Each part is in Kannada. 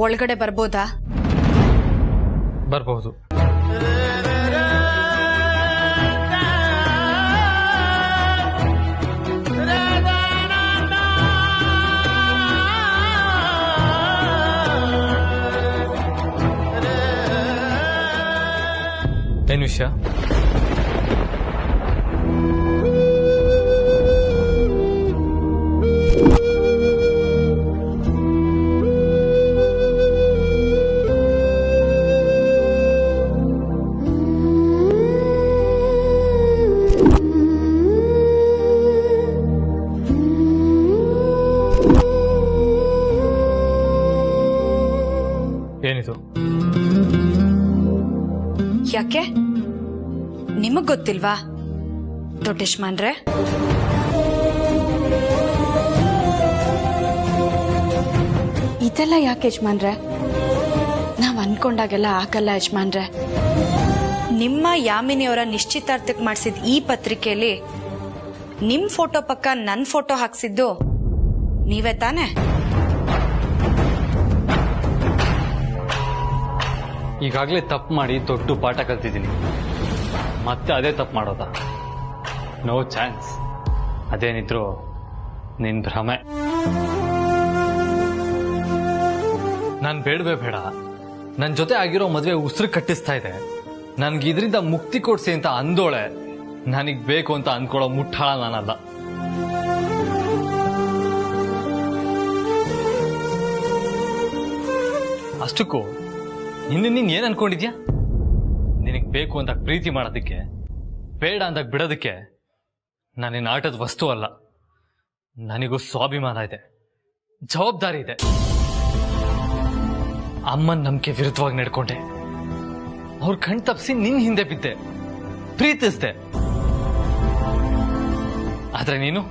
ಒಳಗಡೆ ಬರ್ಬೋದಾ? ಬರಬಹುದು. ಏನು ವಿಷಯ? ಏನಿದು? ಯಾಕೆ ನಿಮಗ್ ಗೊತ್ತಿಲ್ವಾ ದೊಡ್ಡ ಯಜಮಾನ್ರೆ? ಇದೆಲ್ಲ ಯಾಕೆ ಯಜಮಾನ್ರೆ? ನಾವ್ ಅನ್ಕೊಂಡಾಗೆಲ್ಲ ಆಗಲ್ಲ ಯಜಮಾನ್ರೆ. ನಿಮ್ಮ ಯಾಮಿನಿಯವರ ನಿಶ್ಚಿತಾರ್ಥಕ್ಕೆ ಮಾಡಿಸಿದ ಈ ಪತ್ರಿಕೆಯಲ್ಲಿ ನಿಮ್ ಫೋಟೋ ಪಕ್ಕ ನನ್ ಫೋಟೋ ಹಾಕ್ಸಿದ್ದು ನೀವೇ ತಾನೆ? ಈಗಾಗಲೇ ತಪ್ಪು ಮಾಡಿ ದೊಡ್ಡ ಪಾಠ ಕಲ್ತಿದ್ದೀನಿ, ಮತ್ತೆ ಅದೇ ತಪ್ಪು ಮಾಡೋದ? No chance. ಅದೇನಿದ್ರು ನಿನ್ ಭ್ರಮೆ. ನಾನು ಬೇಡವೇ ಬೇಡ, ನನ್ನ ಜೊತೆ ಆಗಿರೋ ಮದುವೆ ಉಸಿರು ಕಟ್ಟಿಸ್ತಾ ಇದೆ, ನನ್ಗೆ ಇದರಿಂದ ಮುಕ್ತಿ ಕೊಡ್ಸಿ ಅಂತ ಅಂದೋಳೆ. ನನಗ್ ಬೇಕು ಅಂತ ಅಂದ್ಕೊಳ್ಳೋ ಮುಟ್ಟಾಳ ನಾನಲ್ಲ. ಅಷ್ಟಕ್ಕೂ ಇನ್ನು ನೀನ್ ಏನ್ ಅನ್ಕೊಂಡಿದ್ಯಾ? ನಿನಗ್ ಬೇಕು ಅಂತ ಪ್ರೀತಿ ಮಾಡೋದಕ್ಕೆ, ಬೇಡ ಅಂತ ಬಿಡೋದಕ್ಕೆ ನಾನೇನು ಆಟದ ವಸ್ತು ಅಲ್ಲ. ನನಗೂ ಸ್ವಾಭಿಮಾನ ಇದೆ, ಜವಾಬ್ದಾರಿ ಇದೆ. ಅಮ್ಮನ ನಂಬಿಕೆ ವಿರುದ್ಧವಾಗಿ ನಡ್ಕೊಂಡೆ, ಅವ್ರ ಕಣ್ ತಪ್ಪಿಸಿ ನಿನ್ ಹಿಂದೆ ಬಿದ್ದೆ, ಪ್ರೀತಿಸ್ದೆ. ಆದ್ರೆ ನೀನು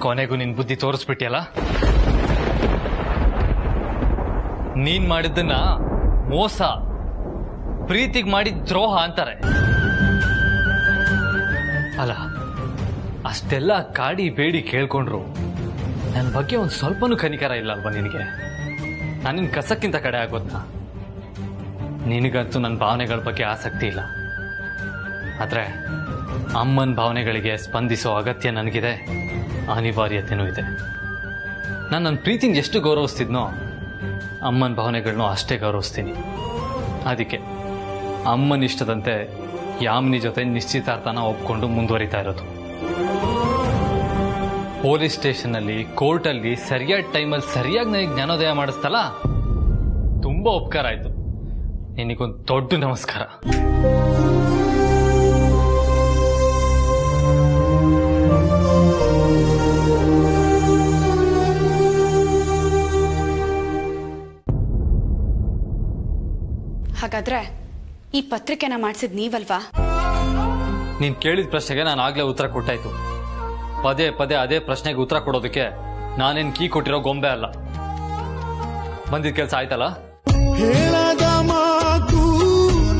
ಕೊನೆಗೂ ನಿನ್ ಬುದ್ಧಿ ತೋರಿಸ್ಬಿಟ್ಟಿಯಲ್ಲ. ನೀನ್ ಮಾಡಿದ್ದನ್ನ ಮೋಸ, ಪ್ರೀತಿಗೆ ಮಾಡಿದ ದ್ರೋಹ ಅಂತಾರೆ. ಅಲ್ಲ, ಅಷ್ಟೆಲ್ಲ ಕಾಡಿ ಬೇಡಿ ಕೇಳ್ಕೊಂಡ್ರು ನನ್ನ ಬಗ್ಗೆ ಒಂದ್ ಸ್ವಲ್ಪನೂ ಕನಿಕರ ಇಲ್ಲ ಅಲ್ವಾ ನಿನಗೆ? ನಾನಿನ್ ಕಸಕ್ಕಿಂತ ಕಡೆ ಆಗೋದ್ನಾ? ನಿನಗಂತೂ ನನ್ನ ಭಾವನೆಗಳ ಬಗ್ಗೆ ಆಸಕ್ತಿ ಇಲ್ಲ. ಆದ್ರೆ ಅಮ್ಮನ ಭಾವನೆಗಳಿಗೆ ಸ್ಪಂದಿಸೋ ಅಗತ್ಯ ನನಗಿದೆ, ಅನಿವಾರ್ಯತೆನೂ ಇದೆ. ನಾನು ನನ್ನ ಪ್ರೀತಿನ ಎಷ್ಟು ಗೌರವಿಸ್ತಿದ್ನೋ ಅಮ್ಮನ ಭಾವನೆಗಳನ್ನೂ ಅಷ್ಟೇ ಗೌರವಿಸ್ತೀನಿ. ಅದಕ್ಕೆ ಅಮ್ಮನ ಇಷ್ಟದಂತೆ ಯಾಮಿನಿ ಜೊತೆ ನಿಶ್ಚಿತಾರ್ಥನ ಒಪ್ಕೊಂಡು ಮುಂದುವರಿತಾ ಇರೋದು. ಪೊಲೀಸ್ ಸ್ಟೇಷನ್ನಲ್ಲಿ, ಕೋರ್ಟಲ್ಲಿ ಸರಿಯಾದ ಟೈಮಲ್ಲಿ ಸರಿಯಾಗಿ ನನಗೆ ಜ್ಞಾನೋದಯ ಮಾಡಿಸ್ತಲ್ಲ, ತುಂಬಾ ಉಪಕಾರ ಆಯ್ತು. ನಿನಗೊಂದು ದೊಡ್ಡ ನಮಸ್ಕಾರ. ಹಾಗಾದ್ರೆ ಈ ಪತ್ರಿಕೆನ ಮಾಡಿಸಿದ್ ನೀವಲ್ವಾ? ನೀನ್ ಕೇಳಿದ ಪ್ರಶ್ನೆಗೆ ನಾನು ಆಗ್ಲೇ ಉತ್ತರ ಕೊಟ್ಟಾಯ್ತು. ಪದೇ ಪದೇ ಅದೇ ಪ್ರಶ್ನೆಗೆ ಉತ್ತರ ಕೊಡೋದಕ್ಕೆ ನಾನೇನ್ ಕೀ ಕೊಟ್ಟಿರೋ ಗೊಂಬೆ ಅಲ್ಲ. ಬಂದಿದ್ ಕೆಲ್ಸ ಆಯ್ತಲ್ಲ? ಹೇಳದ ಮಾತು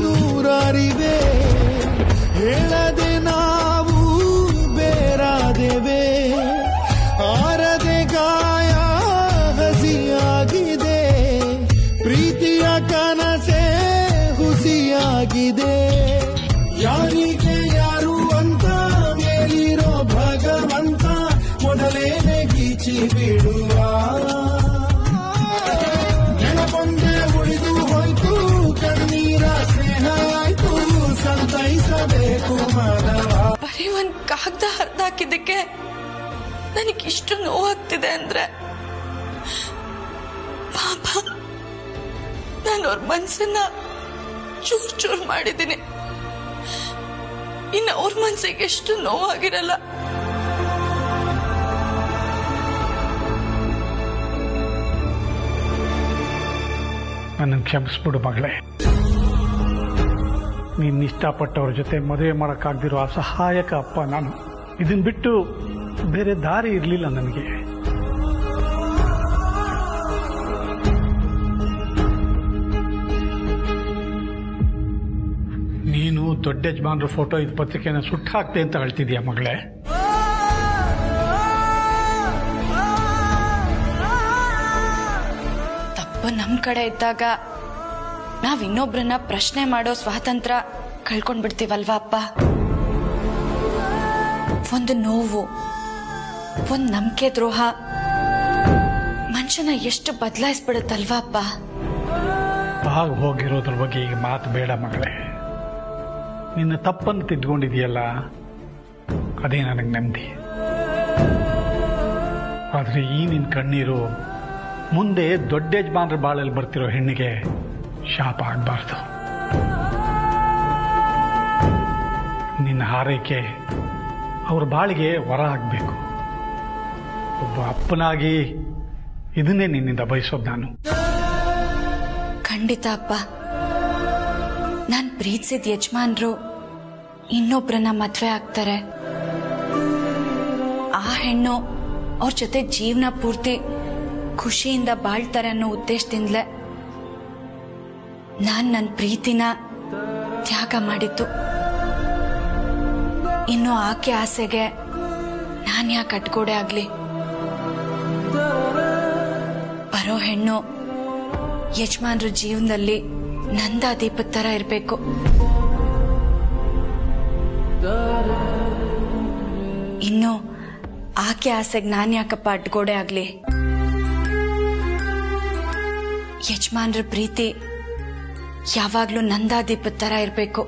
ನೂರಾರಿವೆ, ಹೇಳದೆ ನಾವು ಬೇರಾದೆವೆ, ಆರದೆ ಗಾಯ ಹಸಿಯಾಗಿದೆ, ಪ್ರೀತಿಯ ಕನಸೆ ಹುಸಿಯಾಗಿದೆ. ಯಾರಿಗೆ ಯಾರು ಅಂತ ಮೇಲಿರೋ ಭಗವಂತ ಮೊದಲೇನೆ ಗೀಚಿ ಬಿಡುವ. ನೆನಪೊಂದೆ ಉಳಿದು ಹೋಯ್ತು, ಕಣ್ಣೀರ ಸ್ನೇಹ ಆಯ್ತು, ಸಂತೈಸಬೇಕು ಮನವ. ಬರೀ ಒಂದ್ ಕಾಗದ ಹರ್ದ ಹಾಕಿದ್ದಕ್ಕೆ ನನಗಿಷ್ಟು ನೋವಾಗ್ತಿದೆ ಅಂದ್ರೆ ಪಾಪ ನಾನು ಅವ್ರ ಮನ್ಸನ್ನ ಚೂರ್ ಚೂರ್ ಮಾಡಿದ್ದೀನಿ. ಇನ್ನು ಅವ್ರ ಮನ್ಸಿಗೆ ಎಷ್ಟು ನೋವಾಗಿರಲ್ಲ. ನನ್ನ ಕ್ಷಮಿಸ್ಬಿಡು ಮಗಳೇ. ನೀನು ಇಷ್ಟಪಟ್ಟವ್ರ ಜೊತೆ ಮದುವೆ ಮಾಡೋಕ್ಕಾಗ್ದಿರೋ ಅಸಹಾಯಕ ಅಪ್ಪ ನಾನು. ಇದನ್ನ ಬಿಟ್ಟು ಬೇರೆ ದಾರಿ ಇರಲಿಲ್ಲ ನನಗೆ. ನೀನು ದೊಡ್ಡ ಯಜಮಾನ್ರ ಫೋಟೋ ಇದು ಪತ್ರಿಕೆನ ಸುಟ್ಟು ಹಾಕ್ತೆ ಅಂತ ಹೇಳ್ತಿದ್ಯಾ ಮಗಳೇ? ನಮ್ಮ ಕಡೆ ಇದ್ದಾಗ ನಾವ್ ಇನ್ನೊಬ್ರನ್ನ ಪ್ರಶ್ನೆ ಮಾಡೋ ಸ್ವಾತಂತ್ರ್ಯ ಕಳ್ಕೊಂಡ್ಬಿಡ್ತೀವಲ್ವಾ ಅಪ್ಪ. ಒಂದು ನೋವು, ಒಂದು ನಂಬಿಕೆ ದ್ರೋಹ ಮನುಷ್ಯನ ಎಷ್ಟು ಬದಲಾಯಿಸ್ಬಿಡುತ್ತಲ್ವಾ ಅಪ್ಪ. ಆಗ ಹೋಗಿರೋದ್ರ ಬಗ್ಗೆ ಈಗ ಮಾತು ಬೇಡ ಮಗಳೇ. ನಿನ್ನ ತಪ್ಪನ್ನು ತಿದ್ಕೊಂಡಿದೆಯಲ್ಲ, ಅದೇ ನನಗೆ ನೆಮ್ಮದಿ. ಆದರೆ ಈ ನಿನ್ನ ಕಣ್ಣೀರು ಮುಂದೆ ದೊಡ್ಡ ಯಜಮಾನ್ರ ಬಾಳಲ್ಲಿ ಬರ್ತಿರೋ ಹೆಣ್ಣಿಗೆ ಶಾಪ ಆಗಬಾರ್ದು. ನಿನ್ನ ಹಾರೈಕೆ ಅವ್ರ ಬಾಳಿಗೆ ವರ ಆಗಬೇಕು. ಒಬ್ಬ ಅಪ್ಪನಾಗಿ ಇದನ್ನೇ ನಿನ್ನಿಂದ ಬಯಸೋದು ನಾನು. ಖಂಡಿತ ಅಪ್ಪ. ನಾನ್ ಪ್ರೀತಿಸಿದ ಯಜಮಾನ್ರು ಇನ್ನೊಬ್ರನ್ನ ಮದ್ವೆ ಆಗ್ತಾರೆ. ಆ ಹೆಣ್ಣು ಅವ್ರ ಜೊತೆ ಜೀವನ ಪೂರ್ತಿ ಖುಷಿಯಿಂದ ಬಾಳ್ತಾರೆ ಅನ್ನೋ ಉದ್ದೇಶದಿಂದಲೇ ನಾನ್ ನನ್ನ ಪ್ರೀತಿನ ತ್ಯಾಗ ಮಾಡಿದ್ದು. ಇನ್ನು ಆಕೆ ಆಸೆಗೆ ನಾನ್ ಯಾಕೆ ಅಡ್ಗೋಡೆ ಆಗ್ಲಿ? ಬರೋ ಹೆಣ್ಣು ಯಜಮಾನ್ರ ಜೀವನದಲ್ಲಿ ನಂದಾದೀಪದ ತರ ಇರಬೇಕು. ಇನ್ನು ಆಕೆ ಆಸೆಗೆ ನಾನ್ ಯಾಕಪ್ಪ ಅಡ್ಗೋಡೆ ಆಗ್ಲಿ? ಯಜಮಾನ್ರ ಪ್ರೀತಿ ಯಾವಾಗ್ಲೂ ನಂದಾದೀಪದ ತರ ಇರಬೇಕು.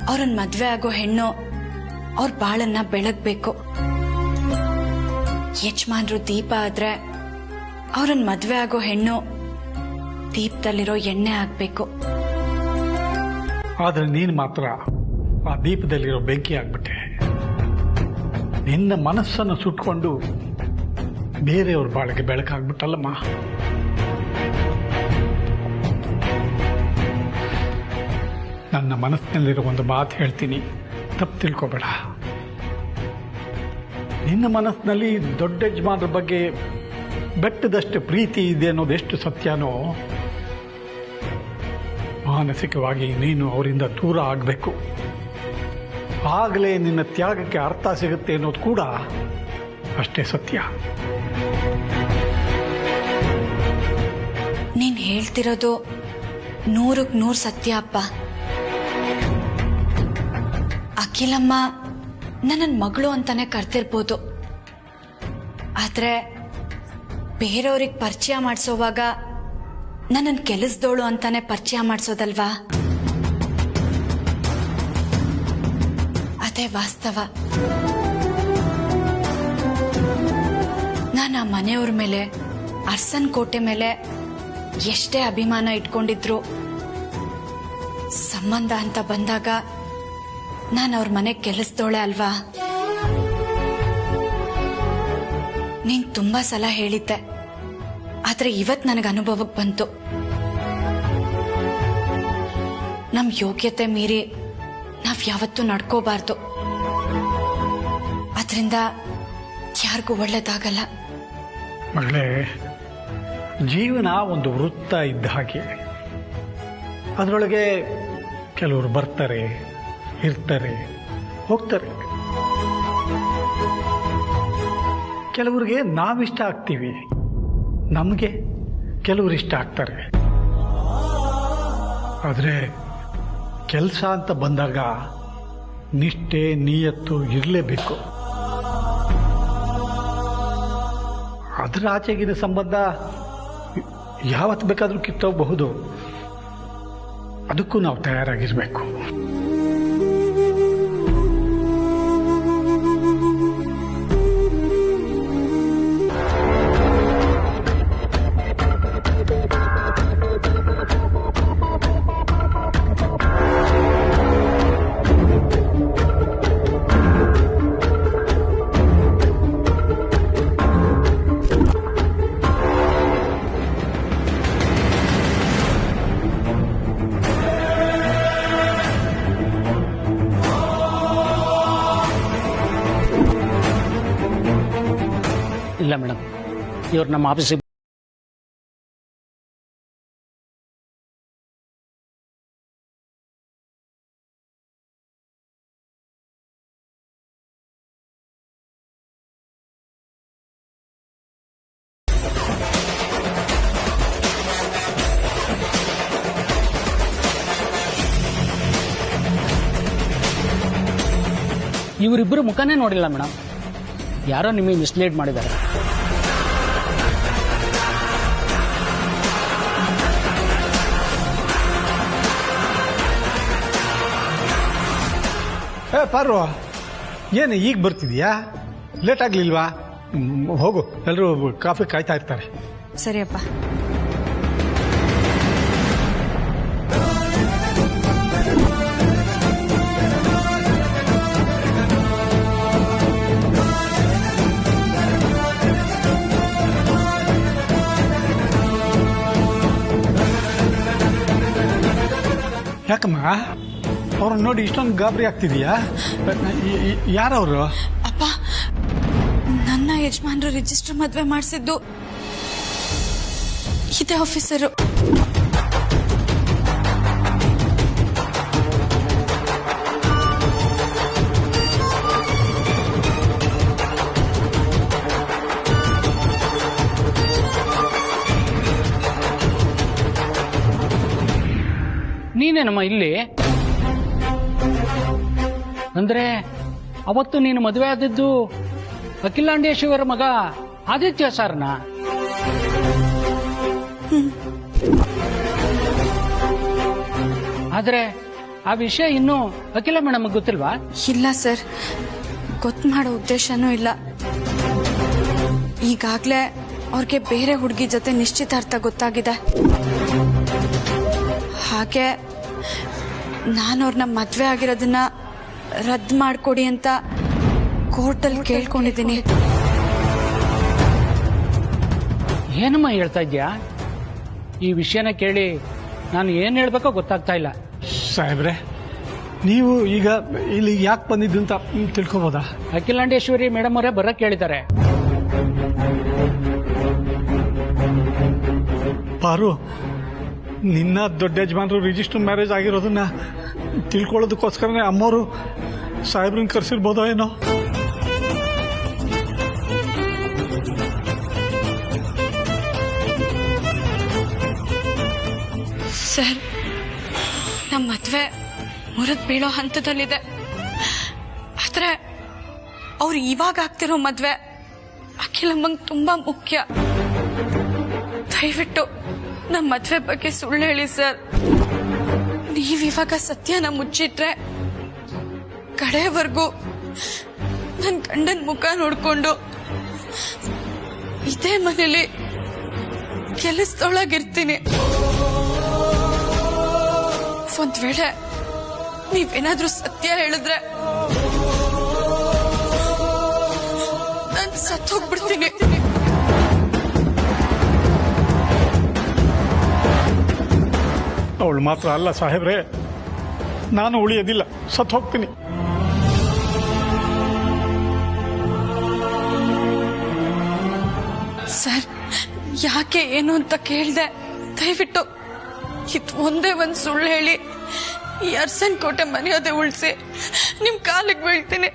ಅವ್ರನ್ನ ಮದ್ವೆ ಆಗೋ ಹೆಣ್ಣು ಅವ್ರ ಬಾಳನ್ನ ಬೆಳಗ್ಬೇಕು. ಯಜಮಾನ್ರು ದೀಪ ಆದ್ರೆ ಅವ್ರನ್ನ ಮದ್ವೆ ಆಗೋ ಹೆಣ್ಣು ದೀಪದಲ್ಲಿರೋ ಎಣ್ಣೆ ಆಗ್ಬೇಕು. ಆದರೆ ನೀನು ಮಾತ್ರ ಆ ದೀಪದಲ್ಲಿರೋ ಬೆಂಕಿ ಆಗ್ಬಿಟ್ಟೆ. ನಿನ್ನ ಮನಸ್ಸನ್ನು ಸುಟ್ಕೊಂಡು ಬೇರೆಯವ್ರ ಬಾಳಿಗೆ ಬೆಳಕಾಗ್ಬಿಟ್ಟಲ್ಲಮ್ಮ. ನನ್ನ ಮನಸ್ಸಿನಲ್ಲಿರೋ ಒಂದು ಮಾತು ಹೇಳ್ತೀನಿ, ತಪ್ಪು ತಿಳ್ಕೊಬೇಡ. ನಿನ್ನ ಮನಸ್ಸಿನಲ್ಲಿ ದೊಡ್ಡ ಯಜಮಾನ್ರ ಬಗ್ಗೆ ಬೆಟ್ಟದಷ್ಟು ಪ್ರೀತಿ ಇದೆ ಅನ್ನೋದು ಎಷ್ಟು ಸತ್ಯನೋ, ಮಾನಸಿಕವಾಗಿ ನೀನು ಅವರಿಂದ ದೂರ ಆಗಬೇಕು. ಆಗಲೇ ನಿನ್ನ ತ್ಯಾಗಕ್ಕೆ ಅರ್ಥ ಸಿಗುತ್ತೆ ಅನ್ನೋದು ಕೂಡ ಅಷ್ಟೇ ಸತ್ಯ. ನೀನ್ ಹೇಳ್ತಿರೋದು 100ಕ್ಕೆ 100 ಸತ್ಯ ಅಪ್ಪ. ಅಖಿಲಮ್ಮ ನನ್ನ ಮಗಳು ಅಂತಾನೆ ಕರ್ತಿರ್ಬೋದು, ಆದ್ರೆ ಬೇರೆಯವ್ರಿಗೆ ಪರಿಚಯ ಮಾಡಿಸೋವಾಗ ನನ್ನನ್ನು ಕೆಲಸದೋಳು ಅಂತಾನೆ ಪರಿಚಯ ಮಾಡಿಸೋದಲ್ವಾ? ಅದೇ ವಾಸ್ತವ. ನಾನು ಆ ಮನೆಯವ್ರ ಮೇಲೆ, ಅರ್ಸನ್ ಕೋಟೆ ಮೇಲೆ ಎಷ್ಟೇ ಅಭಿಮಾನ ಇಟ್ಕೊಂಡಿದ್ರು, ಸಂಬಂಧ ಅಂತ ಬಂದಾಗ ನಾನು ಅವ್ರ ಮನೆ ಕೆಲಸದೋಳೆ ಅಲ್ವಾ? ನೀನ್ ತುಂಬಾ ಸಲ ಹೇಳಿದ್ದೆ, ಆದ್ರೆ ಇವತ್ ನನಗೆ ಅನುಭವಕ್ಕೆ ಬಂತು. ನಮ್ ಯೋಗ್ಯತೆ ಮೀರಿ ನಾವ್ ಯಾವತ್ತೂ ನಡ್ಕೋಬಾರ್ದು. ಅದರಿಂದ ಯಾರಿಗೂ ಒಳ್ಳೇದಾಗಲ್ಲ. ಮಗಳೇ, ಜೀವನ ಒಂದು ವೃತ್ತ ಇದ್ದ ಹಾಗೆ. ಅದರೊಳಗೆ ಕೆಲವರು ಬರ್ತಾರೆ, ಇರ್ತಾರೆ, ಹೋಗ್ತಾರೆ. ಕೆಲವರಿಗೆ ನಾವಿಷ್ಟ ಆಗ್ತೀವಿ, ನಮಗೆ ಕೆಲವರು ಇಷ್ಟ ಆಗ್ತಾರೆ. ಆದರೆ ಕೆಲಸ ಅಂತ ಬಂದಾಗ ನಿಷ್ಠೆ, ನಿಯತ್ತು ಇರಲೇಬೇಕು. ಅದರ ಆಚೆಗಿನ ಸಂಬಂಧ ಯಾವತ್ತು ಬೇಕಾದರೂ ಕಿತ್ತೋಗಬಹುದು. ಅದಕ್ಕೂ ನಾವು ತಯಾರಾಗಿರಬೇಕು. ಇಲ್ಲ ಮೇಡಮ್, ಇವ್ರು ನಮ್ಮ ಆಫೀಸಿಗೆ ಇವರಿಬ್ಬರು ಮುಖನೇ ನೋಡಿಲ್ಲ ಮೇಡಮ್. ಯಾರೋ ನಿಮಗೆ ಮಿಸ್ಲೀಡ್ ಮಾಡಿದ್ದಾರೆ. ಪಾರು, ಏನು ಈಗ ಬರ್ತಿದ್ಯಾ? ಲೇಟ್ ಆಗ್ಲಿಲ್ವಾ? ಹೋಗು, ಎಲ್ಲರೂ ಕಾಫಿ ಕಾಯ್ತಾ ಇರ್ತಾರೆ. ಸರಿಯಪ್ಪ. ಯಾಕಮ್ಮ ಅವ್ರನ್ನ ನೋಡಿ ಇಷ್ಟೊಂದು ಗಾಬರಿ ಆಗ್ತಿದೀಯಾ? ಯಾರವರು? ಅಪ್ಪ, ನನ್ನ ಯಜಮಾನ್ರು ರಿಜಿಸ್ಟರ್ ಮದ್ವೆ ಮಾಡಿಸಿದ್ದು ಇದೇ ಆಫೀಸರು. ನೀನೇನಮ್ಮ ಇಲ್ಲಿ? ಅಂದ್ರೆ ಅವತ್ತು ನೀನು ಮದುವೆ ಆದದ್ದು ಅಖಿಲಾಂಡೇಶ್ವರ ಮಗ ಆದಿತ್ಯ ಸರ್ನ? ಆದ್ರೆ ಆ ವಿಷಯ ಇನ್ನೂ ಅಖಿಲ ಮೇಡಮ್ ಗೊತ್ತಿಲ್ವಾ? ಇಲ್ಲ ಸರ್, ಗೊತ್ತು ಮಾಡೋ ಉದ್ದೇಶನೂ ಇಲ್ಲ. ಈಗಾಗ್ಲೇ ಅವ್ರಿಗೆ ಬೇರೆ ಹುಡುಗಿ ಜೊತೆ ನಿಶ್ಚಿತಾರ್ಥ ಗೊತ್ತಾಗಿದೆ. ಹಾಗೆ ನಾನು ಅವ್ರನ್ನ ಮದ್ವೆ ಆಗಿರೋದನ್ನ ರದ್ದು ಮಾಡ್ಕೊಡಿ ಅಂತ ಕೋರ್ಟಲ್ಲಿ ಕೇಳ್ಕೊಂಡಿದ್ದೀನಿ. ಏನಮ್ಮ ಹೇಳ್ತಾ ಇದ್ಯಾ? ಈ ವಿಷಯನ ಕೇಳಿ ನಾನು ಏನ್ ಹೇಳ್ಬೇಕೋ ಗೊತ್ತಾಗ್ತಾ ಇಲ್ಲ. ಸಾಹೇಬ್ರೆ, ನೀವು ಈಗ ಇಲ್ಲಿ ಯಾಕೆ ಬಂದಿದ್ದು ಅಂತ ತಿಳ್ಕೊಬೋದಾ? ಅಖಿಲಾಂಡೇಶ್ವರಿ ಮೇಡಮ್ ಅವರೇ ಬರಕ್ ಕೇಳಿದ್ದಾರೆ. ಪಾರು, ನಿನ್ನ ದೊಡ್ಡ ಯಜಮಾನರು ರಿಜಿಸ್ಟರ್ ಮ್ಯಾರೇಜ್ ಆಗಿರೋದನ್ನ ತಿಳ್ಕೊಳ್ಳೋದಕ್ಕೋಸ್ಕರನೇ ಅಮ್ಮವರು ಸಾಹೇಬ್ರನ್ನ ಕರೆಸಿರ್ಬೋದೋ ಏನೋ. ಸರ್, ನಮ್ಮ ಮದ್ವೆ ಮುರಿದ್ ಬೀಳೋ ಹಂತದಲ್ಲಿದೆ. ಆದ್ರೆ ಅವ್ರು ಇವಾಗ ಆಗ್ತಿರೋ ಮದ್ವೆ ಅಖಿಲಮ್ಮಂಗ್ ತುಂಬಾ ಮುಖ್ಯ. ದಯವಿಟ್ಟು ನಮ್ಮ ಮದ್ವೆ ಬಗ್ಗೆ ಸುಳ್ಳು ಹೇಳಿ ಸರ್. ನೀವಿವಾಗ ಸತ್ಯನ ಮುಚ್ಚಿಟ್ರೆ ಕಡೆವರೆಗೂ ನನ್ನ ಗಂಡನ ಮುಖ ನೋಡ್ಕೊಂಡು ಇದೇ ಮನೇಲಿ ಕೆಲಸದೊಳಗಿರ್ತೀನಿ. ಒಂದ್ ವೇಳೆ ನೀವೇನಾದ್ರೂ ಸತ್ಯ ಹೇಳಿದ್ರೆ ನಾನು ಸತ್ತೋಗ್ಬಿಡ್ತೀನಿ. ಅವಳು ಮಾತ್ರ ಅಲ್ಲ ಸಾಹೇಬ್ರೆ, ನಾನು ಉಳಿಯೋದಿಲ್ಲ, ಸತ್ತು ಹೋಗ್ತೀನಿ. ಸರ್, ಯಾಕೆ ಏನು ಅಂತ ಕೇಳ್ದೆ. ದಯವಿಟ್ಟು ಇದು ಒಂದೇ ಒಂದ್ ಸುಳ್ಳು ಹೇಳಿ ಈ ಅರ್ಸನ್ ಕೋಟೆ ಮರ್ಯಾದೆ ಉಳಿಸಿ ನಿಮ್ ಕಾಲಿಗೆ ಬೀಳ್ತೀನಿ.